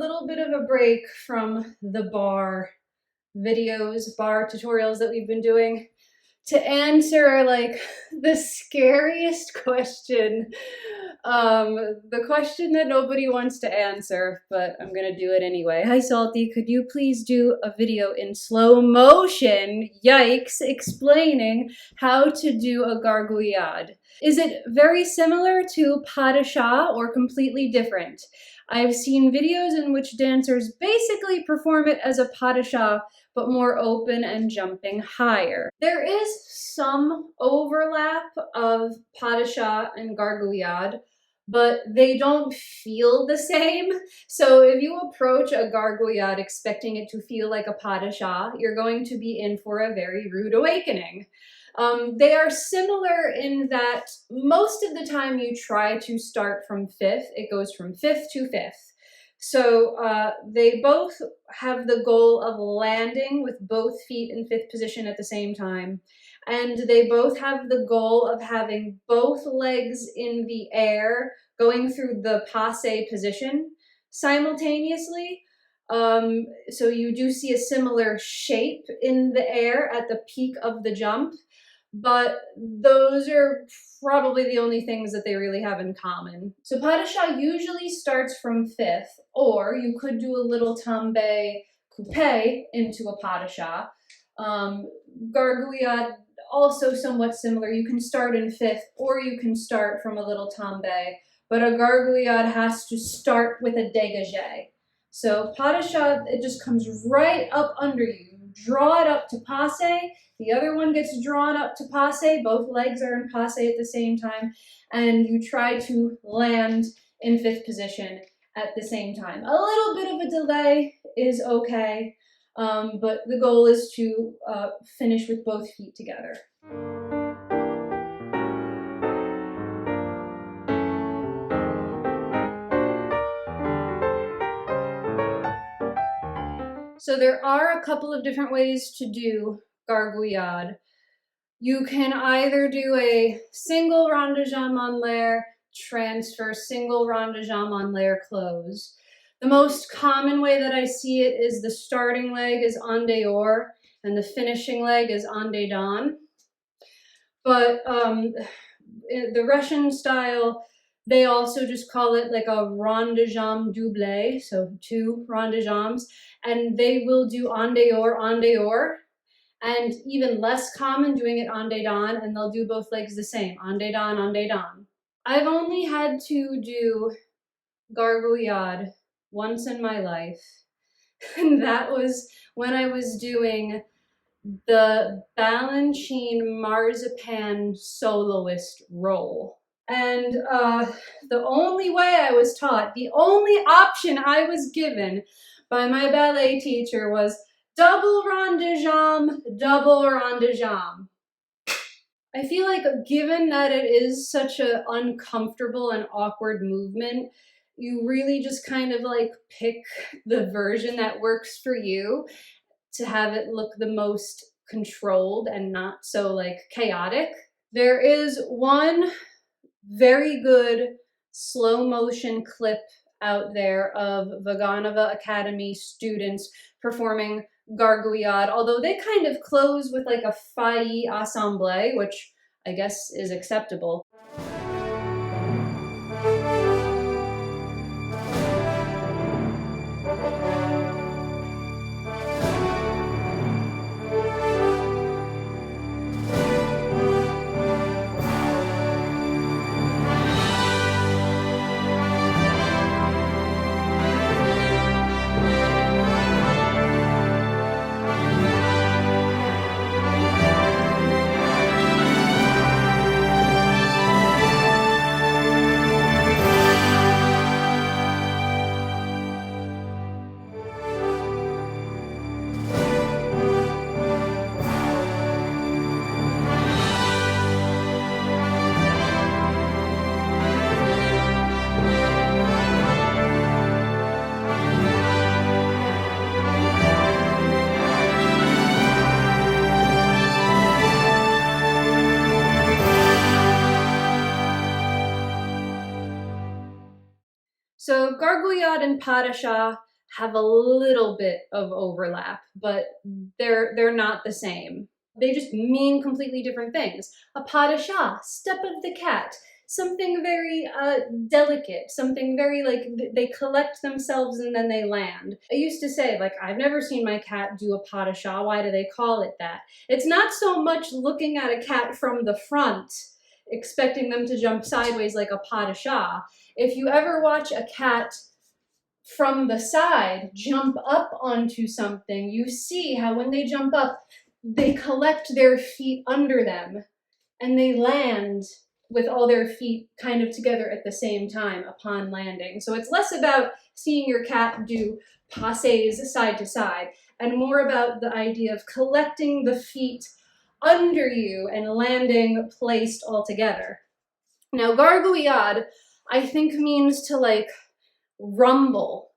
little bit of a break from the bar videos, bar tutorials that we've been doing to answer like the scariest question. The question that nobody wants to answer, but I'm gonna do it anyway. Hi Salty, could you please do a video in slow motion, yikes, explaining how to do a gargouillade? Is it very similar to pas de chat or completely different? I've seen videos in which dancers basically perform it as a pas de chat, but more open and jumping higher. There is some overlap of pas de chat and gargouillade, but they don't feel the same. So if you approach a gargouillade expecting it to feel like a pas de chat, you're going to be in for a very rude awakening. They are similar in that most of the time you try to start from fifth, it goes from fifth to fifth. So they both have the goal of landing with both feet in fifth position at the same time. And they both have the goal of having both legs in the air going through the passe position simultaneously. So you do see a similar shape in the air at the peak of the jump, but those are probably the only things that they really have in common. So pas de chat usually starts from fifth, or you could do a little tombe coupé into a pas de chat. Gargouillade, also somewhat similar. You can start in fifth, or you can start from a little tombe, but a gargouillade has to start with a dégagé. So pas de chat, it just comes right up under you. You draw it up to passe, the other one gets drawn up to passe, both legs are in passe at the same time, and you try to land in fifth position at the same time. A little bit of a delay is okay, but the goal is to finish with both feet together. So there are a couple of different ways to do gargouillade. You can either do a single rond de jambe en l'air, transfer, single rond de jambe en l'air, close. The most common way that I see it is the starting leg is en dehors and the finishing leg is en dedans. But the Russian style, they also just call it like a rond de jambe doublé, so 2 rond de jambes, and they will do en dehors, and even less common doing it en dedans, and they'll do both legs the same, en dedans, en dedans. I've only had to do gargouillade once in my life, and that was when I was doing the Balanchine Marzipan soloist role. And the only way I was taught, the only option I was given by my ballet teacher was double rond de jambe, double rond de jambe. I feel like given that it is such an uncomfortable and awkward movement, you really just kind of like pick the version that works for you to have it look the most controlled and not so like chaotic. There is one very good slow motion clip out there of Vaganova Academy students performing gargouillade, although they kind of close with like a failli assemblée, which I guess is acceptable. So gargouillade and pas de chat, have a little bit of overlap, but they're not the same. They just mean completely different things. A pas de chat, step of the cat, something very delicate, something very like they collect themselves and then they land. I used to say, like, I've never seen my cat do a pas de chat. Why do they call it that? It's not so much looking at a cat from the front, expecting them to jump sideways like a pas de chat. If you ever watch a cat from the side jump up onto something, you see how when they jump up, they collect their feet under them and they land with all their feet kind of together at the same time upon landing. So it's less about seeing your cat do passes side to side and more about the idea of collecting the feet under you and landing placed all together. Now, gargouillade, I think means to like rumble,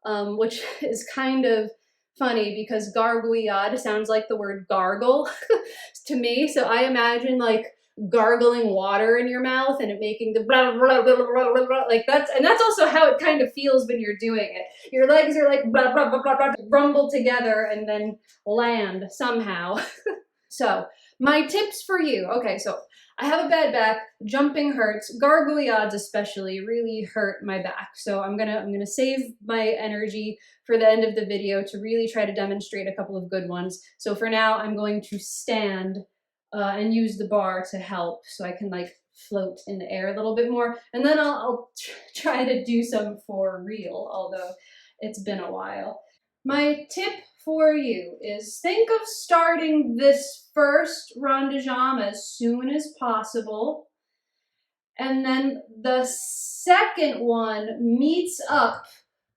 which is kind of funny because gargouillade sounds like the word gargle to me. So I imagine like gargling water in your mouth and it making the blah, blah, blah, blah, blah, blah, like that's also how it kind of feels when you're doing it. Your legs are like blah, blah, blah, blah, blah, rumble together and then land somehow. So my tips for you. Okay, so I have a bad back, jumping hurts, gargouillades especially really hurt my back. So I'm gonna save my energy for the end of the video to really try to demonstrate a couple of good ones. So for now, I'm going to stand and use the bar to help so I can like float in the air a little bit more. And then I'll try to do some for real, although it's been a while. My tip for you is think of starting this first rond de jambe as soon as possible. And then the second one meets up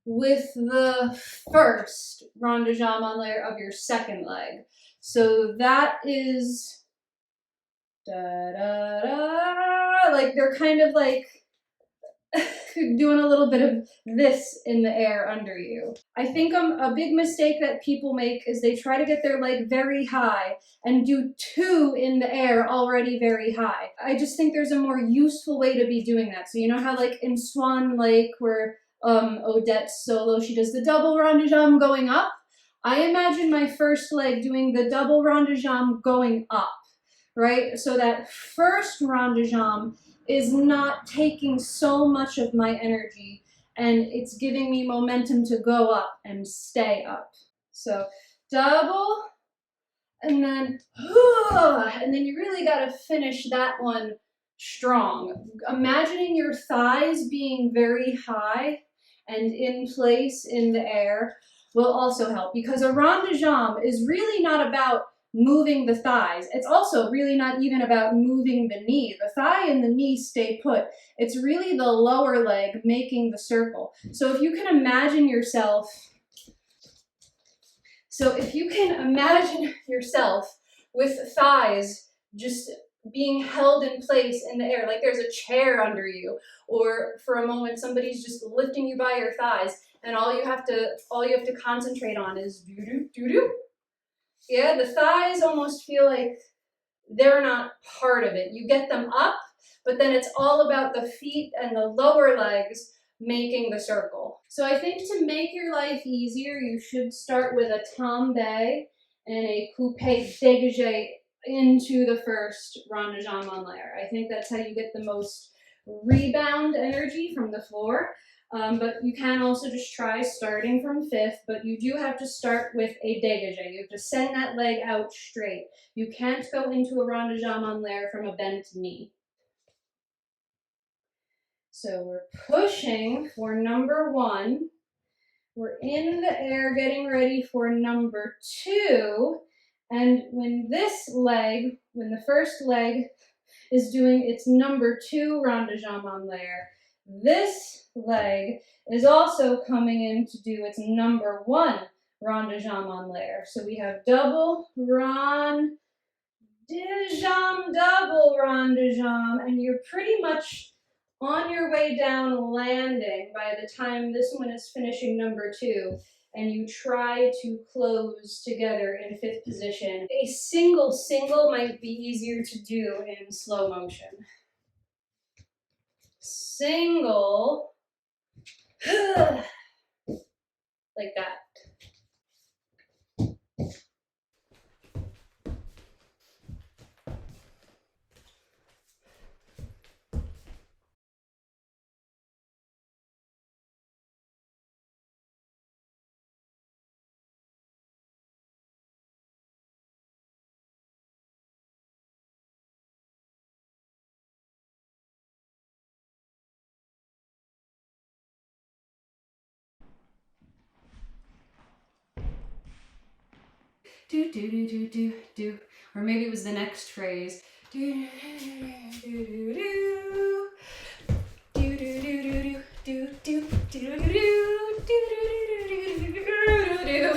with the first rond de jambe en l'air of your second leg. So that is da da da, like they're kind of like doing a little bit of this in the air under you. I think a big mistake that people make is they try to get their leg very high and do two in the air already very high. I just think there's a more useful way to be doing that. So you know how like in Swan Lake where Odette's solo, she does the double rond de jambe going up? I imagine my first leg doing the double rond de jambe going up, right? So that first rond de jambe is not taking so much of my energy and it's giving me momentum to go up and stay up. So double and then you really got to finish that one strong. Imagining your thighs being very high and in place in the air will also help because a rond de jambe is really not about moving the thighs. It's also really not even about moving the knee. The thigh and the knee stay put. It's really the lower leg making the circle. So if you can imagine yourself with thighs just being held in place in the air, like there's a chair under you, or for a moment somebody's just lifting you by your thighs, and all you have to concentrate on is doo-doo, doo-doo. Yeah, the thighs almost feel like they're not part of it. You get them up, but then it's all about the feet and the lower legs making the circle. So I think to make your life easier, you should start with a tombe and a coupé dégagé into the first rond de jambe en l'air. I think that's how you get the most rebound energy from the floor. But you can also just try starting from fifth, but you do have to start with a dégagé. You have to send that leg out straight. You can't go into a rond de jambe en l'air from a bent knee. So we're pushing for number one. We're in the air getting ready for number two. And when the first leg is doing its number two rond de jambe en l'air, this leg is also coming in to do its number one rond de jambe en l'air. So we have double rond de jambe, double rond de jambe, and you're pretty much on your way down landing by the time this one is finishing number two, and you try to close together in fifth position. A single might be easier to do in slow motion. Single, like that. Do do do do do do, or maybe it was the next phrase. Do do do do do do do do do do do do do.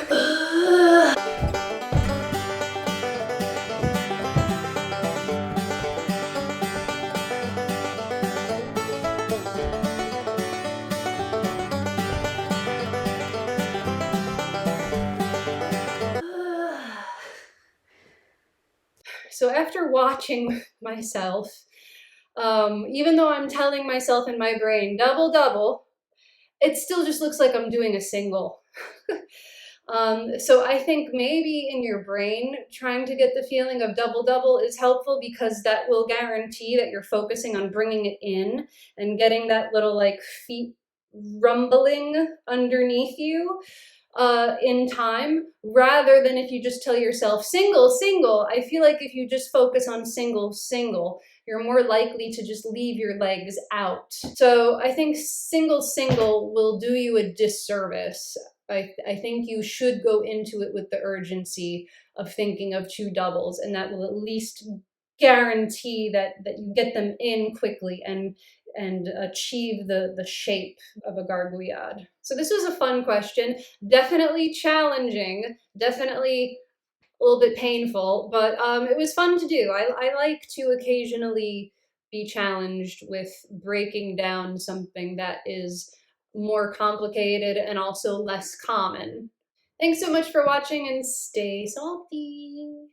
So after watching myself, even though I'm telling myself in my brain, double, double, it still just looks like I'm doing a single. So I think maybe in your brain, trying to get the feeling of double, double is helpful because that will guarantee that you're focusing on bringing it in and getting that little like feet rumbling underneath you in time, rather than if you just tell yourself single, single. I feel like if you just focus on single, single, you're more likely to just leave your legs out. So I think single, single will do you a disservice. I think you should go into it with the urgency of thinking of two doubles, and that will at least guarantee that you get them in quickly and achieve the shape of a gargouillade. So this was a fun question, definitely challenging, definitely a little bit painful, but it was fun to do. I like to occasionally be challenged with breaking down something that is more complicated and also less common. Thanks so much for watching and stay salty.